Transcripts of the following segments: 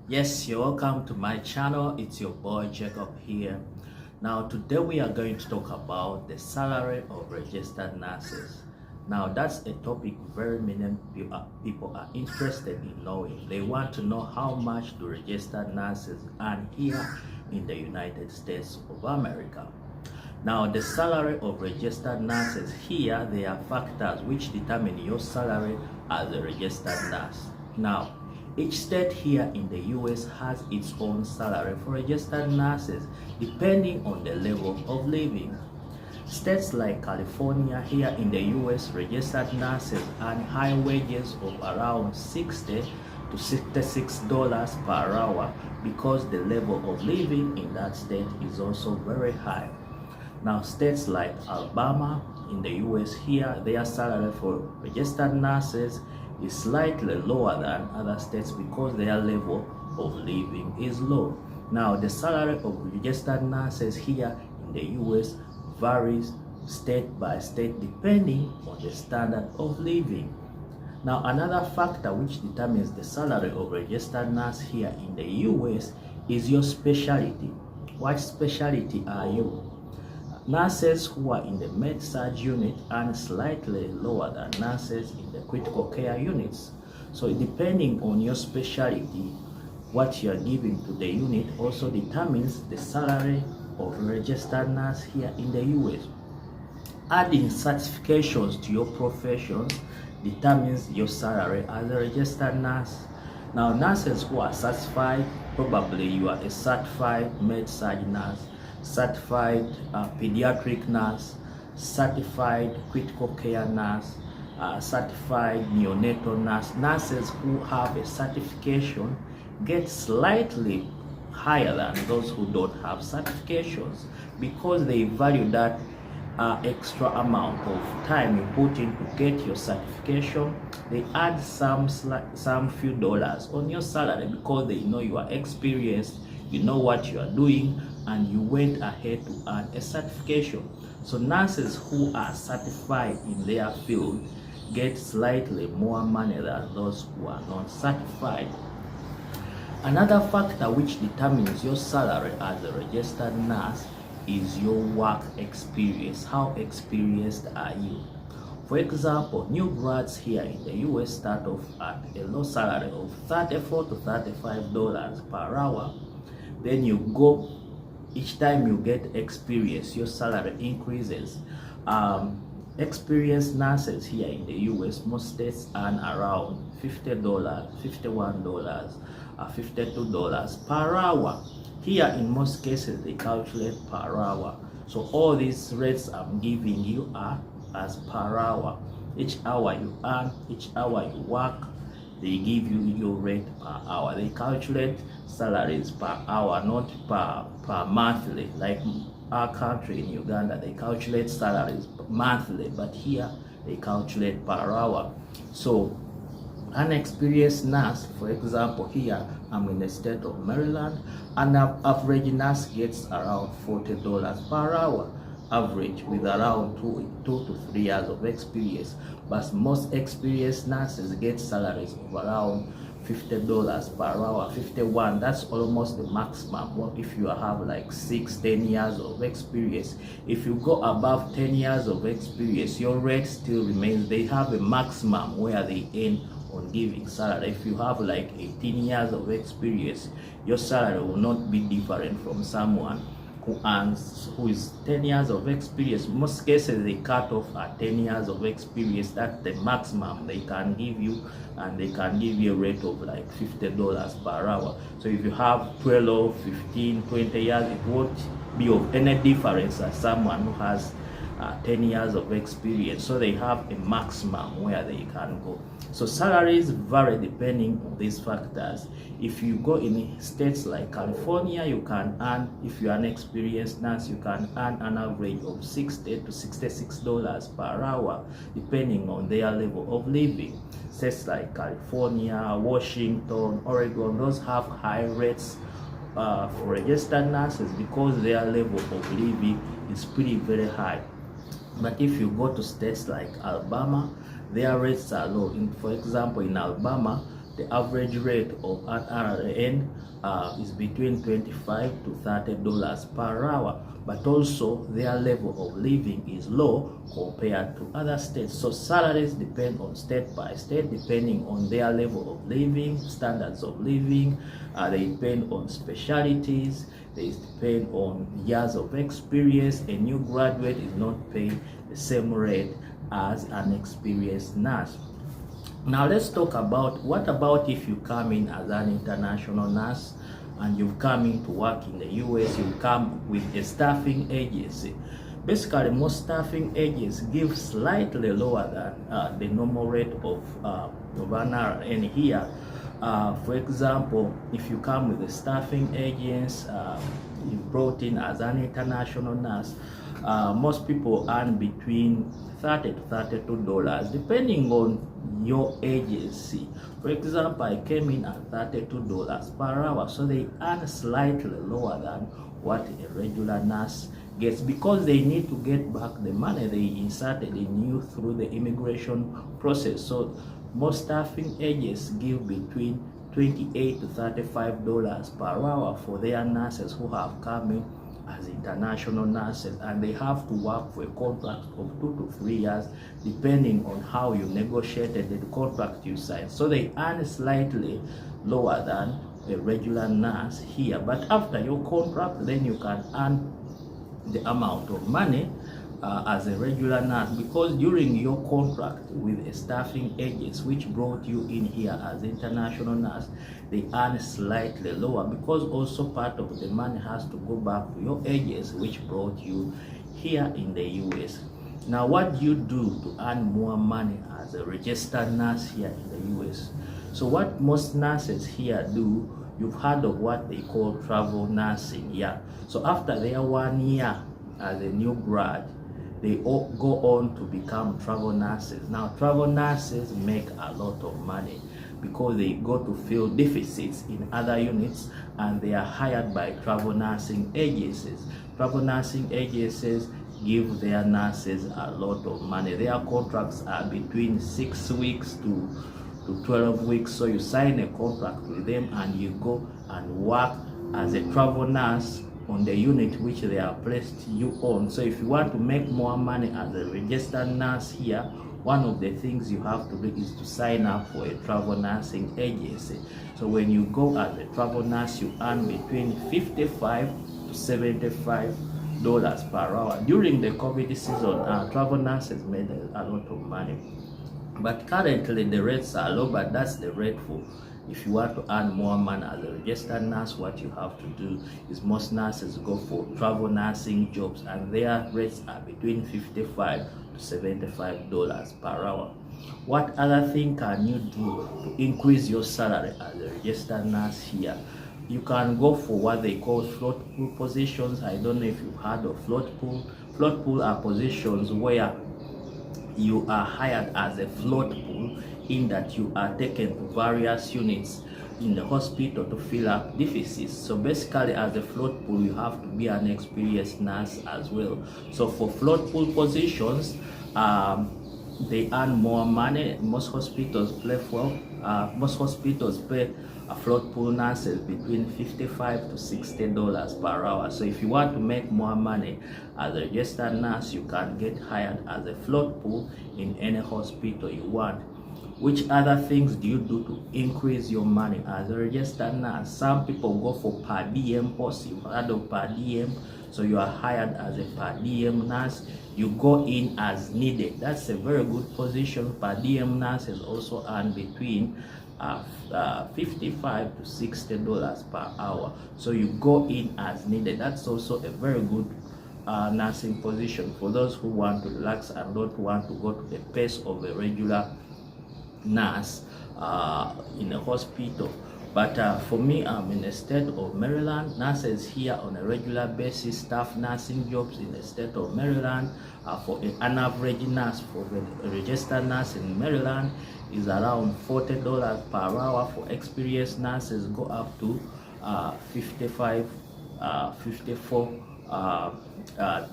Yes, you're welcome to my channel. It's your boy Jacob here. Now today we are going to talk about the salary of registered nurses. Now that's a topic very many people are interested in knowing. They want to know how much do registered nurses earn here in the United States of America. Now the salary of registered nurses here, there are factors which determine your salary as a registered nurse. Now each state here in the US has its own salary for registered nurses depending on the level of living. States like California here in the US, registered nurses earn high wages of around $60 to $66 per hour because the level of living in that state is also very high. Now states like Alabama in the US here, their salary for registered nurses is slightly lower than other states because their level of living is low. Now the salary of registered nurses here in the US varies state by state depending on the standard of living. Now another factor which determines the salary of registered nurse here in the US is your specialty. What specialty are you? Nurses who are in the med-surg unit earn slightly lower than nurses in the critical care units. So depending on your specialty, what you are giving to the unit also determines the salary of a registered nurse here in the US. Adding certifications to your profession determines your salary as a registered nurse. Now nurses who are certified, probably you are a certified med-surg nurse, certified pediatric nurse, certified critical care nurse, certified neonatal nurse. Nurses who have a certification get slightly higher than those who don't have certifications because they value that extra amount of time you put in to get your certification. They add some few dollars on your salary because they know you are experienced, you know what you are doing, and you went ahead to earn a certification. So nurses who are certified in their field get slightly more money than those who are not certified. Another factor which determines your salary as a registered nurse is your work experience. How experienced are you? For example, new grads here in the US start off at a low salary of $34 to $35 per hour. Then you go, each time you get experience, your salary increases. Experienced nurses here in the US, most states earn around $50, $51, $52 per hour. Here in most cases they calculate per hour. So all these rates I'm giving you are as per hour. Each hour you earn, each hour you work, they give you your rate per hour. They calculate salaries per hour, not per monthly. Like our country in Uganda, they calculate salaries monthly, but here they calculate per hour. So an experienced nurse, for example, here I'm in the state of Maryland, and an average nurse gets around $40 per hour, average, with around 2 to 3 years of experience. But most experienced nurses get salaries of around $50 per hour, 51. That's almost the maximum. Well, if you have like 6-10 years of experience, if you go above 10 years of experience, your rate still remains. They have a maximum where they end on giving salary. If you have like 18 years of experience, your salary will not be different from someone who is 10 years of experience. Most cases they cut off at 10 years of experience. That's the maximum they can give you, and they can give you a rate of like $50 per hour. So if you have 12, 15, 20 years, it won't be of any difference as someone who has 10 years of experience. So they have a maximum where they can go. So salaries vary depending on these factors. If you go in states like California, you can earn, if you are an experienced nurse, you can earn an average of $60 to $66 per hour depending on their level of living. States like California, Washington, Oregon, those have high rates for registered nurses because their level of living is pretty very high. But if you go to states like Alabama, their rates are low. For example, in Alabama, the average rate of an RN is between $25 to $30 per hour, but also their level of living is low compared to other states. So salaries depend on state by state, depending on their level of living, standards of living. They depend on specialties, they depend on years of experience. A new graduate is not paid the same rate as an experienced nurse. Now let's talk about what about if you come in as an international nurse and you've come in to work in the US, you come with a staffing agency. Basically, most staffing agents give slightly lower than the normal rate of an RN here. For example, if you come with the staffing agents, you brought in as an international nurse, most people earn between $30 to $32 depending on your agency. For example, I came in at $32 per hour, so they earn slightly lower than what a regular nurse gets because they need to get back the money they inserted in you through the immigration process. So most staffing agents give between $28 to $35 per hour for their nurses who have come in as international nurses, and they have to work for a contract of 2 to 3 years depending on how you negotiated the contract you signed. So they earn slightly lower than a regular nurse here, but after your contract then you can earn the amount of money as a regular nurse, because during your contract with a staffing agents which brought you in here as international nurse, they earn slightly lower because also part of the money has to go back to your agents which brought you here in the US. Now, what do you do to earn more money as a registered nurse here in the US? So what most nurses here do, you've heard of what they call travel nursing. Yeah. So after their 1 year as a new grad, they all go on to become travel nurses. Now, travel nurses make a lot of money because they go to fill deficits in other units and they are hired by travel nursing agencies. Travel nursing agencies give their nurses a lot of money. Their contracts are between 6 weeks to 12 weeks. So you sign a contract with them and you go and work as a travel nurse on the unit which they are placed you on. So if you want to make more money as a registered nurse here, one of the things you have to do is to sign up for a travel nursing agency. So when you go as a travel nurse, you earn between $55 to $75 per hour. During the COVID season, travel nurses made a lot of money. But currently the rates are low, but that's the rate for if you want to earn more money as a registered nurse. What you have to do is most nurses go for travel nursing jobs and their rates are between $55 to $75 per hour. What other thing can you do to increase your salary as a registered nurse here? You can go for what they call float pool positions. I don't know if you've heard of float pool. Float pool are positions where you are hired as a float pool, in that you are taken to various units in the hospital to fill up deficits. So basically, as a float pool, you have to be an experienced nurse as well. So for float pool positions, they earn more money. Most hospitals pay float pool nurses between $55 to $60 per hour. So if you want to make more money as a registered nurse, you can get hired as a float pool in any hospital you want. Which other things do you do to increase your money as a registered nurse? Some people go for per diem posts. You've heard of per diem. So you are hired as a per diem nurse. You go in as needed. That's a very good position. Per diem nurses also earn between $55 to $60 per hour. So you go in as needed. That's also a very good nursing position for those who want to relax and don't want to go to the pace of a regular nurse in a hospital. But for me, I'm in the state of Maryland. Nurses here on a regular basis, staff nursing jobs in the state of Maryland, for an average nurse, for a registered nurse in Maryland, is around $40 per hour. For experienced nurses, go up to $54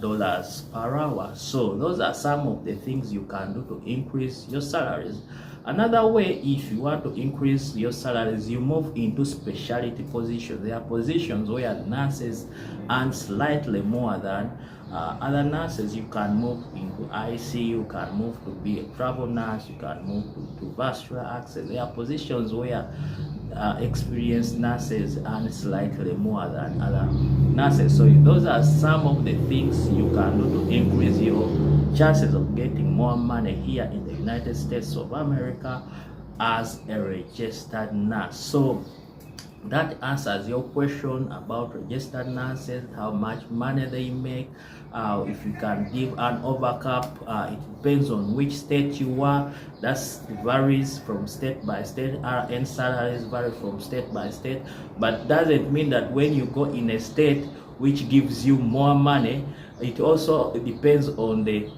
dollars per hour. So those are some of the things you can do to increase your salaries Another way, if you want to increase your salaries, you move into specialty positions. There are positions where nurses earn slightly more than other nurses. You can move into IC, you can move to be a travel nurse, you can move to vascular access. There are positions where experienced nurses earn slightly more than other nurses. So those are some of the things you can do to increase your chances of getting more money here in the United States of America as a registered nurse. So that answers your question about registered nurses, how much money they make. If you can give an overcap, it depends on which state you are. That varies from state by state. RN salaries vary from state by state, but doesn't mean that when you go in a state which gives you more money, it also depends on the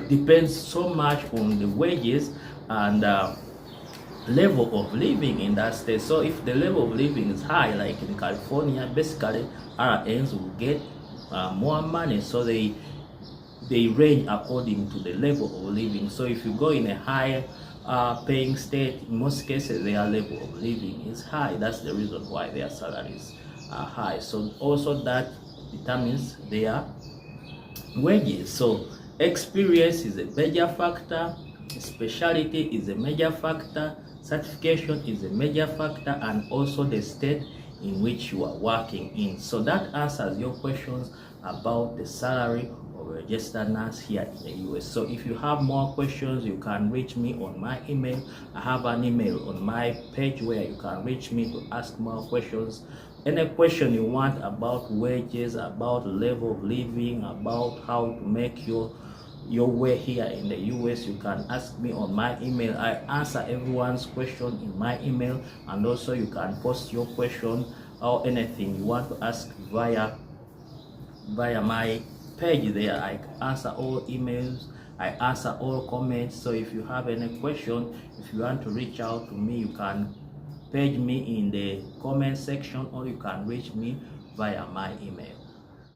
depends so much on the wages and level of living in that state. So if the level of living is high, like in California, basically RNs will get more money. So they range according to the level of living. So if you go in a higher paying state, in most cases their level of living is high. That's the reason why their salaries are high. So also that determines their wages. So experience is a major factor, specialty is a major factor, certification is a major factor, and also the state in which you are working in. So that answers your questions about the salary of a registered nurse here in the US. So if you have more questions, you can reach me on my email. I have an email on my page where you can reach me to ask more questions. Any question you want about wages, about level of living, about how to make your way here in the US, you can ask me on my email. I answer everyone's question in my email, and also you can post your question or anything you want to ask via my page there. I answer all emails, I answer all comments. So if you have any question, if you want to reach out to me, you can page me in the comment section, or you can reach me via my email.